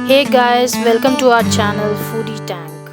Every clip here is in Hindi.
Hey guys, welcome to our channel Foodie Tank।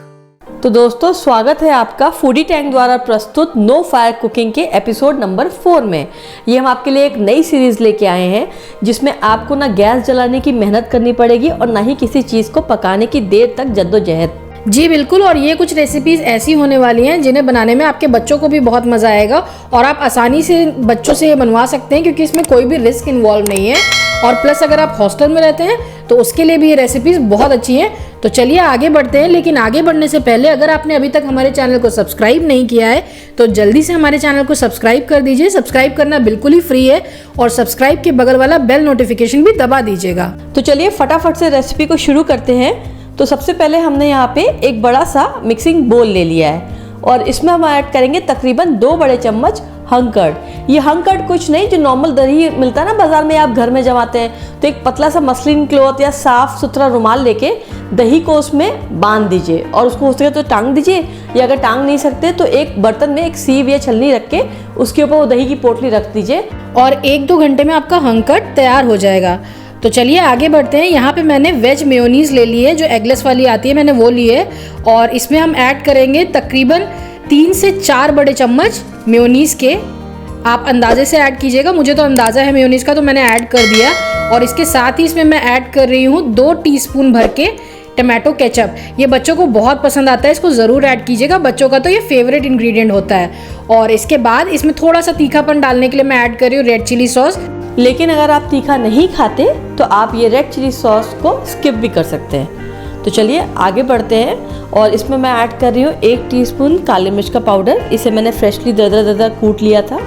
तो दोस्तों स्वागत है आपका फूडी टैंक द्वारा प्रस्तुत नो फायर कुकिंग के एपिसोड नंबर 4 में। ये हम आपके लिए एक नई सीरीज़ लेके आए हैं जिसमें आपको ना गैस जलाने की मेहनत करनी पड़ेगी और ना ही किसी चीज़ को पकाने की देर तक जद्दोजहद। जी बिल्कुल, और ये कुछ रेसिपीज़ ऐसी होने वाली हैं जिन्हें बनाने में आपके बच्चों को भी बहुत मज़ा आएगा और आप आसानी से बच्चों से ये बनवा सकते हैं क्योंकि इसमें कोई भी रिस्क इन्वॉल्व नहीं है। और प्लस अगर आप हॉस्टल में रहते हैं तो उसके लिए भी ये रेसिपीज़ बहुत अच्छी हैं। तो चलिए आगे बढ़ते हैं, लेकिन आगे बढ़ने से पहले अगर आपने अभी तक हमारे चैनल को सब्सक्राइब नहीं किया है तो जल्दी से हमारे चैनल को सब्सक्राइब कर दीजिए। सब्सक्राइब करना बिल्कुल ही फ्री है और सब्सक्राइब के बगल वाला बेल नोटिफिकेशन भी दबा दीजिएगा। तो चलिए फटाफट से रेसिपी को शुरू करते हैं। तो सबसे पहले हमने यहाँ पे एक बड़ा सा मिक्सिंग बोल ले लिया है और इसमें हम ऐड करेंगे तकरीबन 2 बड़े चम्मच हंग कर्ड। ये हंग कर्ड कुछ नहीं, जो नॉर्मल दही मिलता है ना बाजार में, आप घर में जमाते हैं, तो एक पतला सा मसलिन क्लॉथ या साफ सुथरा रुमाल लेके दही को उसमें बांध दीजिए और उसको हो सके तो टांग दीजिए, या अगर टांग नहीं सकते तो एक बर्तन में एक सीव या छलनी रख के उसके ऊपर वो दही की पोटली रख दीजिए और 1-2 घंटे में आपका हंग कर्ड तैयार हो जाएगा। तो चलिए आगे बढ़ते हैं। यहाँ पे मैंने वेज मेयोनीज ले ली है, जो एगलेस वाली आती है, मैंने वो ली है और इसमें हम ऐड करेंगे तकरीबन 3 से 4 बड़े चम्मच मेयोनीज के। आप अंदाजे से ऐड कीजिएगा, मुझे तो अंदाज़ा है मेयोनीज का तो मैंने ऐड कर दिया। और इसके साथ ही इसमें मैं ऐड कर रही हूँ 2 टीस्पून भर के टमाटो केचप। ये बच्चों को बहुत पसंद आता है, इसको ज़रूर ऐड कीजिएगा, बच्चों का तो ये फेवरेट इंग्रेडिएंट होता है। और इसके बाद इसमें थोड़ा सा तीखापन डालने के लिए मैं ऐड कर रही हूँ रेड चिली सॉस। लेकिन अगर आप तीखा नहीं खाते तो आप ये रेड चिली सॉस को स्किप भी कर सकते हैं। तो चलिए आगे बढ़ते हैं और इसमें मैं ऐड कर रही हूँ 1 टीस्पून काली मिर्च का पाउडर। इसे मैंने फ्रेशली दरदरा कूट लिया था।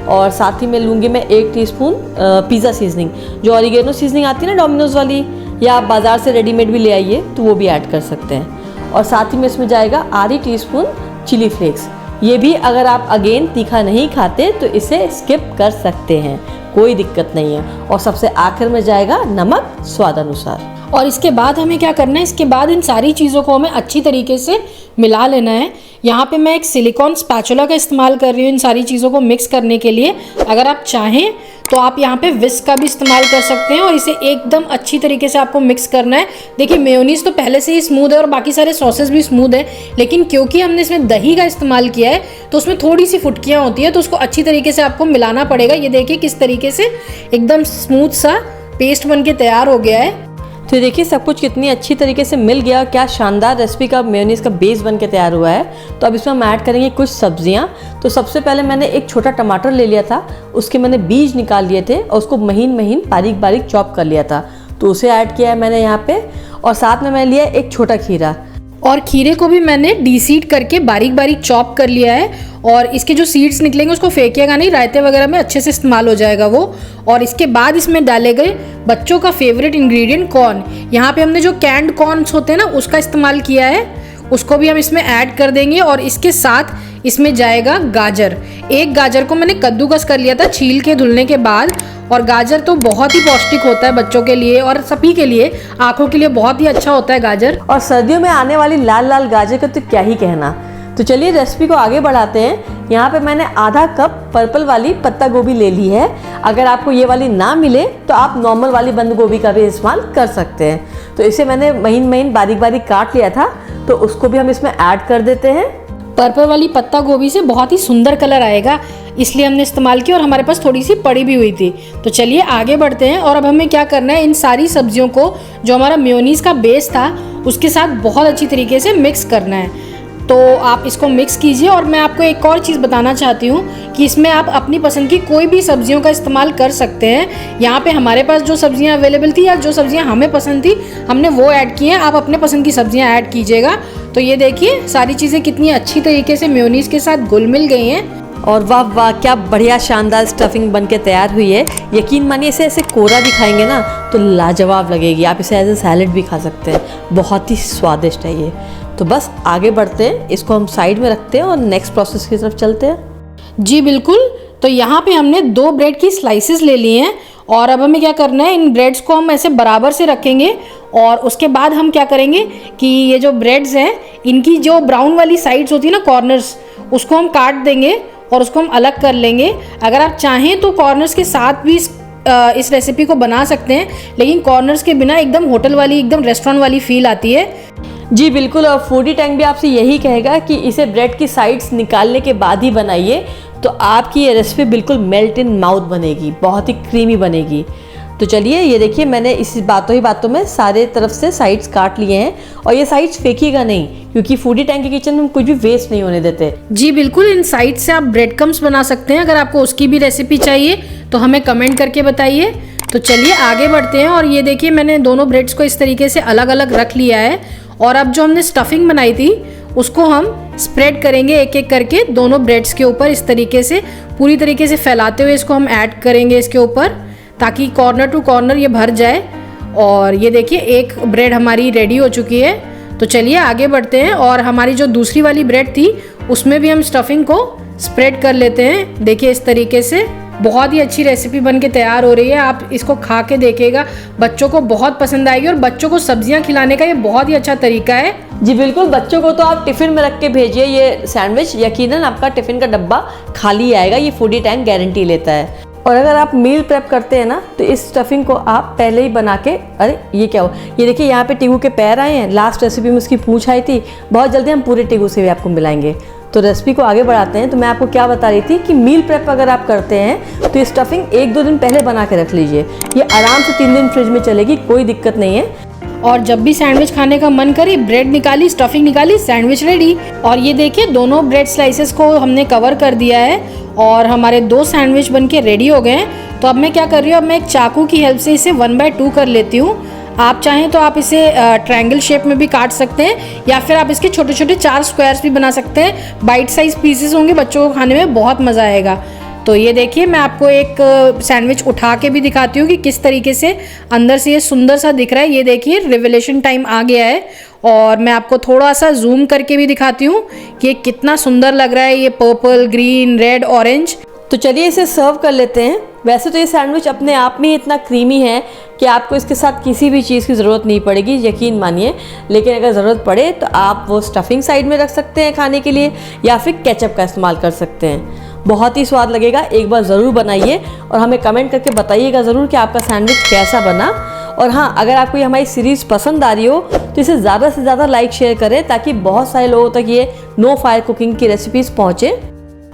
और साथ ही में लूँगी मैं 1 टीस्पून पिज़्ज़ा सीजनिंग, जो ऑरिगेनो सीजनिंग आती है ना डोमिनोज वाली, या आप बाज़ार से रेडीमेड भी ले आइए तो वो भी ऐड कर सकते हैं। और साथ ही में इसमें जाएगा आधी टीस्पून चिली फ्लेक्स। ये भी अगर आप अगेन तीखा नहीं खाते तो इसे स्किप कर सकते हैं, कोई दिक्कत नहीं है। और सबसे आखिर में जाएगा नमक स्वाद अनुसार। और इसके बाद हमें क्या करना है, इसके बाद इन सारी चीज़ों को हमें अच्छी तरीके से मिला लेना है। यहाँ पे मैं एक सिलिकॉन स्पैचुला का इस्तेमाल कर रही हूँ इन सारी चीज़ों को मिक्स करने के लिए। अगर आप चाहें तो आप यहाँ पे विस्क का भी इस्तेमाल कर सकते हैं और इसे एकदम अच्छी तरीके से आपको मिक्स करना है। देखिए मेयोनीज तो पहले से ही स्मूथ है और बाकी सारे सॉसेस भी स्मूथ है, लेकिन क्योंकि हमने इसमें दही का इस्तेमाल किया है तो उसमें थोड़ी सी फुटकियाँ होती है, तो उसको अच्छी तरीके से आपको मिलाना पड़ेगा। ये देखिए किस तरीके से एकदम स्मूथ सा पेस्ट बन के तैयार हो गया है। तो देखिए सब कुछ कितनी अच्छी तरीके से मिल गया, क्या शानदार रेसिपी का मेयोनीज का बेस बन के तैयार हुआ है। तो अब इसमें हम ऐड करेंगे कुछ सब्जियां। तो सबसे पहले मैंने एक छोटा टमाटर ले लिया था, उसके मैंने बीज निकाल लिए थे और उसको महीन महीन बारीक बारीक चॉप कर लिया था, तो उसे ऐड किया है मैंने यहाँ पे। और साथ में मैंने लिया एक छोटा खीरा, और खीरे को भी मैंने डीसीड करके बारीक बारीक चॉप कर लिया है। और इसके जो सीड्स निकलेंगे उसको फेंकिएगा नहीं, रायते वगैरह में अच्छे से इस्तेमाल हो जाएगा वो। और इसके बाद इसमें डाले गए बच्चों का फेवरेट इंग्रेडिएंट कॉर्न। यहाँ पे हमने जो कैंड कॉर्न्स होते हैं ना उसका इस्तेमाल किया है, उसको भी हम इसमें ऐड कर देंगे। और इसके साथ इसमें जाएगा गाजर। 1 गाजर को मैंने कद्दूकस कर लिया था छील के धुलने के बाद। और गाजर तो बहुत ही पौष्टिक होता है बच्चों के लिए और सभी के लिए, आंखों के लिए बहुत ही अच्छा होता है गाजर। और सर्दियों में आने वाली लाल लाल गाजर का तो क्या ही कहना। तो चलिए रेसिपी को आगे बढ़ाते हैं। यहाँ पे मैंने आधा कप पर्पल वाली पत्ता गोभी ले ली है। अगर आपको ये वाली ना मिले तो आप नॉर्मल वाली बंद गोभी का भी इस्तेमाल कर सकते हैं। तो इसे मैंने महीन महीन बारीक बारीक काट लिया था, तो उसको भी हम इसमें ऐड कर देते हैं। पर्पल वाली पत्ता गोभी से बहुत ही सुंदर कलर आएगा, इसलिए हमने इस्तेमाल किया और हमारे पास थोड़ी सी पड़ी भी हुई थी। तो चलिए आगे बढ़ते हैं। और अब हमें क्या करना है, इन सारी सब्जियों को जो हमारा मेयोनीज का बेस था उसके साथ बहुत अच्छी तरीके से मिक्स करना है। तो आप इसको मिक्स कीजिए। और मैं आपको एक और चीज़ बताना चाहती हूँ कि इसमें आप अपनी पसंद की कोई भी सब्जियों का इस्तेमाल कर सकते हैं। यहाँ पे हमारे पास जो सब्जियाँ अवेलेबल थी या जो सब्जियाँ हमें पसंद थी हमने वो ऐड की हैं। आप अपने पसंद की सब्जियाँ ऐड कीजिएगा। तो ये देखिए सारी चीज़ें कितनी अच्छी तरीके से मेयोनीज के साथ घुल मिल गई हैं। और वाह वाह क्या बढ़िया शानदार स्टफिंग बन के तैयार हुई है। यकीन मानिए इसे ऐसे कोरा भी खाएंगे ना तो लाजवाब लगेगी। आप इसे एज ए सैलेड भी खा सकते हैं, बहुत ही स्वादिष्ट है ये। तो बस आगे बढ़ते हैं, इसको हम साइड में रखते हैं और नेक्स्ट प्रोसेस की तरफ चलते हैं। जी बिल्कुल। तो यहाँ पे हमने 2 ब्रेड की स्लाइसेस ले ली हैं और अब हमें क्या करना है, इन ब्रेड्स को हम ऐसे बराबर से रखेंगे। और उसके बाद हम क्या करेंगे कि ये जो ब्रेड्स हैं इनकी जो ब्राउन वाली साइड्स होती है ना, कॉर्नर्स, उसको हम काट देंगे और उसको हम अलग कर लेंगे। अगर आप चाहें तो कॉर्नर्स के साथ भी इस रेसिपी को बना सकते हैं, लेकिन कॉर्नर्स के बिना एकदम होटल वाली, एकदम रेस्टोरेंट वाली फील आती है। जी बिल्कुल, और फूडी टैंक भी आपसे यही कहेगा कि इसे ब्रेड की साइड्स निकालने के बाद ही बनाइए, तो आपकी ये रेसिपी बिल्कुल मेल्ट इन माउथ बनेगी, बहुत ही क्रीमी बनेगी। तो चलिए ये देखिए, मैंने इस बातों में सारे तरफ से साइड्स काट लिए हैं, और ये साइड्स फेंकिएगा नहीं, क्योंकि फूडी टैंक के किचन में हम कुछ भी वेस्ट नहीं होने देते। जी बिल्कुल, इन साइड से आप ब्रेड क्रम्स बना सकते हैं। अगर आपको उसकी भी रेसिपी चाहिए तो हमें कमेंट करके बताइए। तो चलिए आगे बढ़ते हैं, और ये देखिए मैंने दोनों ब्रेड्स को इस तरीके से अलग अलग रख लिया है, और अब जो हमने स्टफिंग बनाई थी उसको हम स्प्रेड करेंगे एक एक करके दोनों ब्रेड्स के ऊपर, इस तरीके से पूरी तरीके से फैलाते हुए इसको हम ऐड करेंगे इसके ऊपर, ताकि कॉर्नर टू कॉर्नर ये भर जाए। और ये देखिए एक ब्रेड हमारी रेडी हो चुकी है। तो चलिए आगे बढ़ते हैं, और हमारी जो दूसरी वाली ब्रेड थी उसमें भी हम स्टफिंग को स्प्रेड कर लेते हैं। देखिए इस तरीके से बहुत ही अच्छी रेसिपी बन के तैयार हो रही है। आप इसको खा के देखिएगा, बच्चों को बहुत पसंद आएगी, और बच्चों को सब्जियां खिलाने का ये बहुत ही अच्छा तरीका है। जी बिल्कुल, बच्चों को तो आप टिफ़िन में रख के भेजिए ये सैंडविच, यकीनन आपका टिफ़िन का डब्बा खाली आएगा, ये फूडी टैंक गारंटी लेता है। और अगर आप मील प्रेप करते हैं ना, तो इस स्टफिंग को आप पहले ही बना के, अरे ये क्या हो, ये देखिए यहाँ पे टिगू के पैर आए हैं, लास्ट रेसिपी में उसकी पूंछ आई थी। बहुत जल्दी हम पूरे टिगू से भी आपको मिलाएंगे। तो रेसिपी को आगे बढ़ाते हैं। तो मैं आपको क्या बता रही थी कि मील प्रेप अगर आप करते हैं तो ये स्टफिंग 1-2 दिन पहले बना के रख लीजिए, ये आराम से 3 दिन फ्रिज में चलेगी, कोई दिक्कत नहीं है। और जब भी सैंडविच खाने का मन करे, ब्रेड निकाली, स्टफिंग निकाली, सैंडविच रेडी। और ये देखिए दोनों ब्रेड स्लाइसेस को हमने कवर कर दिया है, और हमारे 2 सैंडविच बनके रेडी हो गए हैं। तो अब मैं क्या कर रही हूँ, अब मैं एक चाकू की हेल्प से इसे 1/2 कर लेती हूँ। आप चाहें तो आप इसे ट्रायंगल शेप में भी काट सकते हैं, या फिर आप इसके छोटे छोटे 4 स्क्वायर्स भी बना सकते हैं। बाइट साइज पीसेस होंगे, बच्चों को खाने में बहुत मज़ा आएगा। तो ये देखिए मैं आपको एक सैंडविच उठा के भी दिखाती हूँ कि किस तरीके से अंदर से ये सुंदर सा दिख रहा है। ये देखिए रिवेलेशन टाइम आ गया है, और मैं आपको थोड़ा सा जूम करके भी दिखाती हूँ कि कितना सुंदर लग रहा है, ये पर्पल, ग्रीन, रेड, ऑरेंज। तो चलिए इसे सर्व कर लेते हैं। वैसे तो ये सैंडविच अपने आप में इतना क्रीमी है कि आपको इसके साथ किसी भी चीज़ की ज़रूरत नहीं पड़ेगी, यकीन मानिए। लेकिन अगर ज़रूरत पड़े तो आप वो स्टफिंग साइड में रख सकते हैं खाने के लिए, या फिर केचप का इस्तेमाल कर सकते हैं। बहुत ही स्वाद लगेगा, एक बार ज़रूर बनाइए और हमें कमेंट करके बताइएगा ज़रूर कि आपका सैंडविच कैसा बना। और हाँ, अगर आपको ये हमारी सीरीज़ पसंद आ रही हो तो इसे ज़्यादा से ज़्यादा लाइक शेयर करें, ताकि बहुत सारे लोगों तक ये नो फायर कुकिंग की रेसिपीज़ पहुँचे।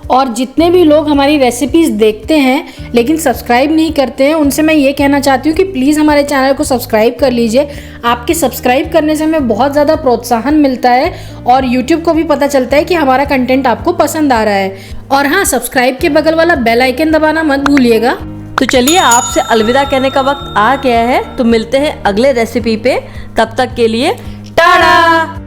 और जितने भी लोग हमारी रेसिपीज़ देखते हैं लेकिन सब्सक्राइब नहीं करते हैं, उनसे मैं ये कहना चाहती हूँ कि प्लीज़ हमारे चैनल को सब्सक्राइब कर लीजिए। आपके सब्सक्राइब करने से हमें बहुत ज़्यादा प्रोत्साहन मिलता है, और यूट्यूब को भी पता चलता है कि हमारा कंटेंट आपको पसंद आ रहा है। और हाँ, सब्सक्राइब के बगल वाला बेल आइकन दबाना मत भूलिएगा। तो चलिए आपसे अलविदा कहने का वक्त आ गया है, तो मिलते हैं अगले रेसिपी पे। तब तक के लिए टाटा।